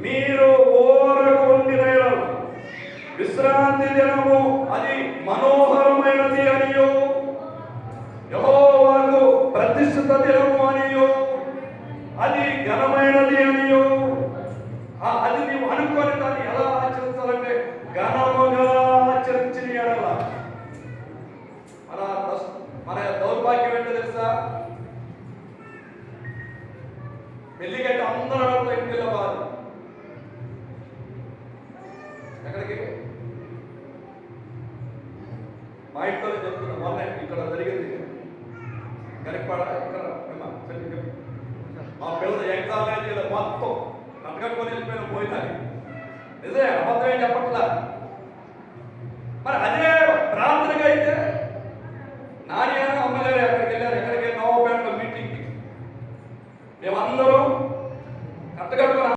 మీరు ఓరకు ఉండిన విశ్రాంతి దినము అది మనోహరమైనది అనియో, యెహోవాకు ప్రతిష్ఠిత దినము అనియో, అది ఘనమైనది అనియో, అది నీవు అనుకోని దాన్ని ఎలా ఆచరించాలంటే ఘనముగా ఆచరించిన ఎడల మన దౌర్భాగ్యం ఏంటో తెలుసా? పెళ్లిగట్ట అందరూ ఇంటిలో బాధ. ఎక్కడికి? మా ఇంట్లో చెప్తున్నా, మొన్న ఇక్కడ జరిగింది కరెక్పాడ ఇక్కడ మా పిల్లలు ఎగ్జామ్ మొత్తం కట్టుకొని వెళ్ళిపోయిన పోయినాయి. నిజమే, అబద్ధమే చెప్పట్లా. మరి అదే ప్రార్థనగా అయితే నాని అమ్మగారు ఎక్కడికి వెళ్ళారు, ఎక్కడికి నవోపేటలో మీటింగ్కి మేమందరూ కట్టకట్టుకొని